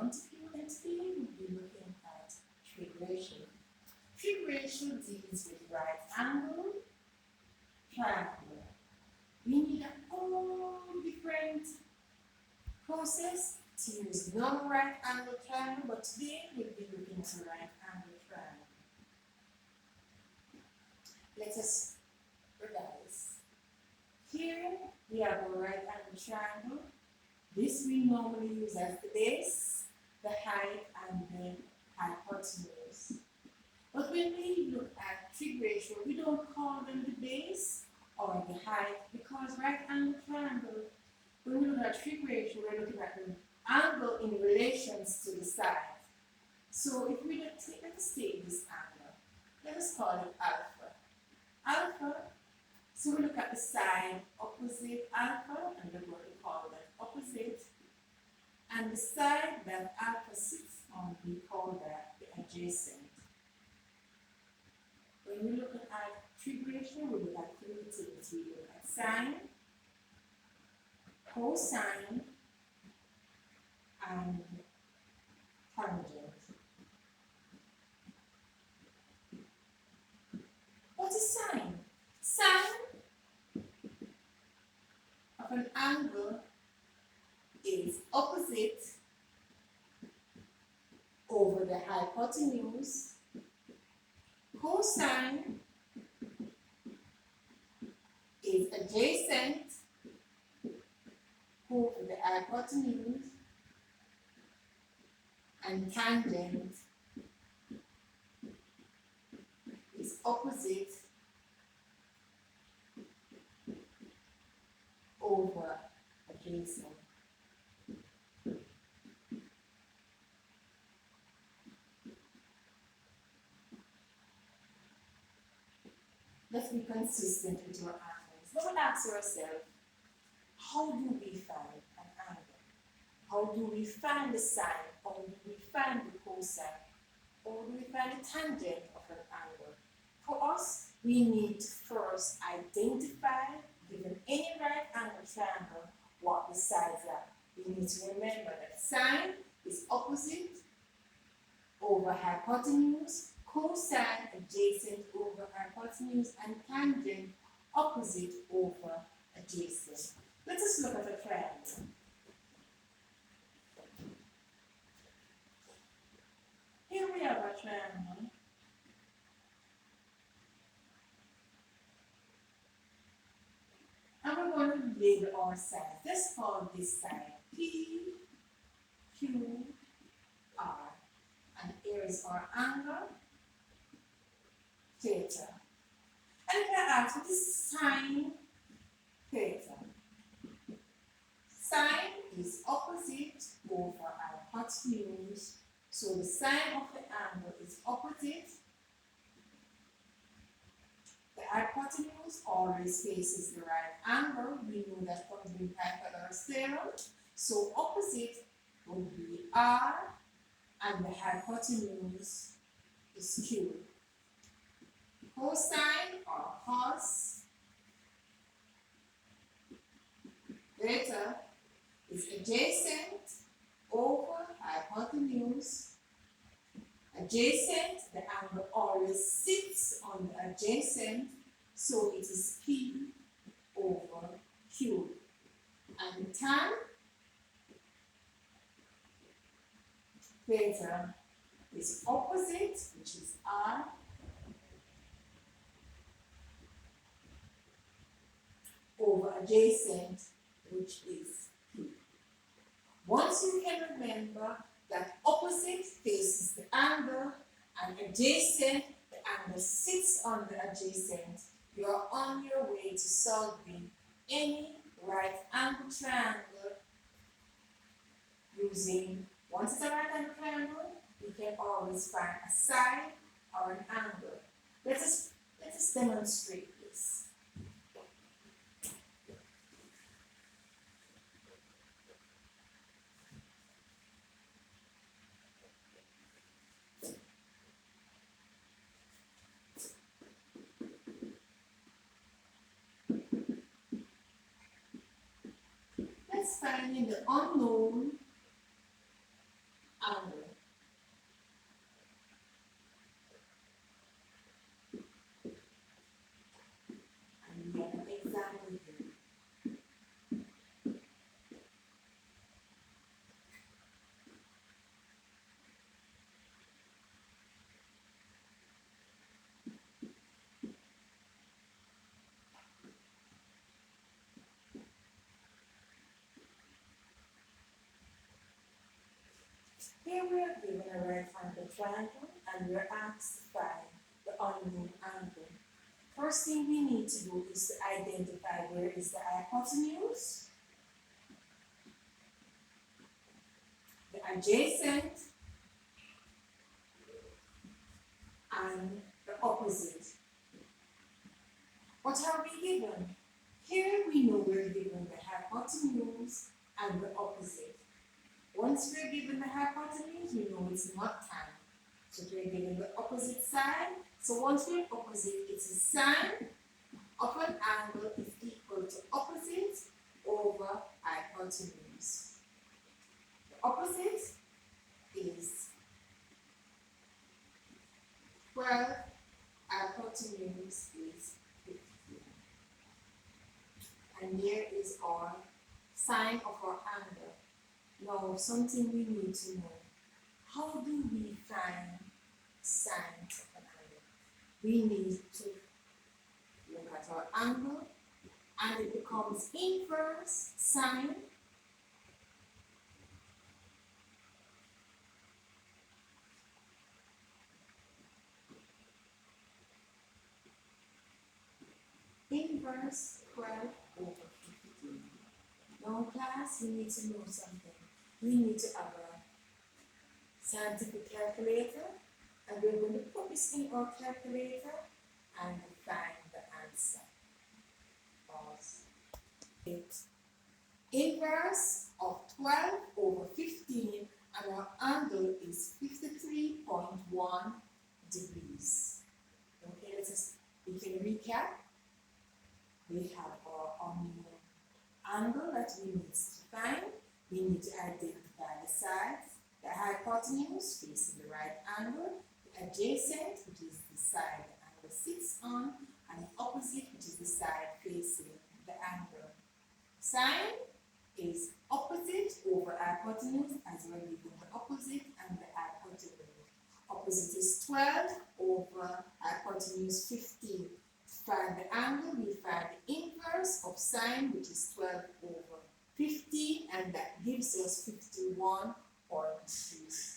Montague, and today we'll be looking at trig ratio. Trig ratio deals with right angle, triangle. We need a whole different process to use non-right angle triangle, but today we'll be looking at a right angle triangle. Let us revise. Here we have a right angle triangle. This we normally use as the base, the height, and the hypotenuse. But when we look at trig ratio, we don't call them the base or the height because right angle triangle, when we look at trig ratio, we're looking at the angle in relations to the side. So if we let us take this angle, let us call it alpha. Alpha, so we look at the side opposite alpha, and then what we call that opposite. And the side that alpha sits on, we call that the adjacent. When we look at trig ratio, we look at three things. We look at sine, cosine, and tangent. What is sine? Sine of an angle is opposite over the hypotenuse. Cosine is adjacent over the hypotenuse, and tangent is opposite over adjacent. Let's be consistent with your angles. Now we ask yourself, how do we find an angle? How do we find the sine? How do we find the cosine? How do we find the tangent of an angle? For us, we need to first identify, given any right angle triangle, what the sides are. We need to remember that sine is opposite over hypotenuse, cosine adjacent over hypotenuse, and tangent opposite over adjacent. Let us look at a triangle. Here we have a triangle. And we're going to label our sides. Let's call this side P, Q, R. And here is our angle, theta. And we are asked what is sine theta. Sine is opposite over hypotenuse. So the sine of the angle is opposite. The hypotenuse always faces the right angle. We know that from the Pythagoras theorem. So opposite would be R, and the hypotenuse is Q. Cosine or cos theta is adjacent over hypotenuse. Adjacent, the angle always sits on the adjacent, so it is P over Q. And tan theta is opposite, which is R, over adjacent, which is P. Once you can remember that opposite faces the angle and adjacent, the angle sits on the adjacent, you are on your way to solving any right angle triangle using, once it's a right angle triangle, we can always find a side or an angle. Let us demonstrate this. Let's find in the unknown Here we are given a right-angled triangle and we are asked to find the unknown angle. First thing we need to do is to identify where is the hypotenuse, the adjacent, and the opposite. What are we given? Here we know we're given the hypotenuse and the opposite. Once we're given the hypotenuse, we know it's not tan. So we're given the opposite side. So once we're opposite, it's a sine of an angle is equal to opposite over hypotenuse. The opposite is 12, hypotenuse is 15. And here is our sine of our angle. Now, something we need to know. How do we find sine of an angle? We need to look at our angle and it becomes inverse sine inverse 12 over 15. Now class, we need to know something. We need to have a scientific calculator and we're going to put this in our calculator and find the answer. Pause. Inverse of 12 over 15 and our angle is 53.1 degrees. Okay, we can recap. We have our unknown angle that we need to find. We need to identify the sides, the hypotenuse facing the right angle, the adjacent, which is the side the angle sits on, and the opposite, which is the side facing the angle. Sine is opposite over hypotenuse, as we're given the opposite and the hypotenuse. Opposite is 12 over hypotenuse 15. To find the angle, we find the inverse of sine, which is 12 over 15, and that gives us 51.3.